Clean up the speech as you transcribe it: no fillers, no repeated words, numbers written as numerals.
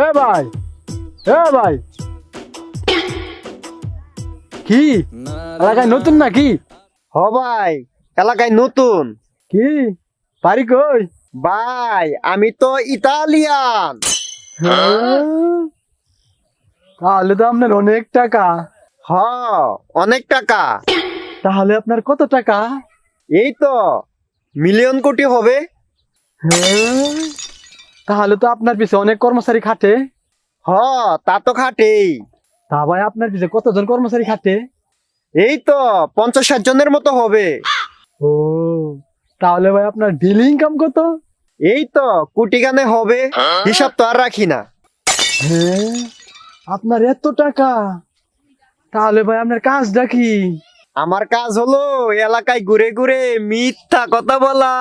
এ ভাই, এ ভাই, কি এলাকায় নতুন নাকি? হ ভাই, এলাকায় নতুন। কি বাড়ি কই? ভাই আমি তো ইতালিয়ান। হ্যাঁ? তাহলে তো আপনার অনেক টাকা। হ, অনেক টাকা। তাহলে আপনার কত টাকা? এই তো মিলিয়ন কোটি হবে। হ্যাঁ? তাহলে তো আপনার পিছে অনেক কর্মচারী খাটে। হ, তা তো খাটেই। তা ভাই আপনার পিছে কতজন কর্মচারী খাটে? এই তো 50-60 জনের মতো হবে। ও, তাহলে ভাই আপনার ডেইলি ইনকাম কত? এই তো কোটি গানে হবে, হিসাব তো আর রাখি না। হ্যাঁ, আপনার এত টাকা, তাহলে ভাই আপনার কাজটা কি? আমার কাজ হলো এলাকায় ঘুরে ঘুরে মিথ্যা কথা বলা।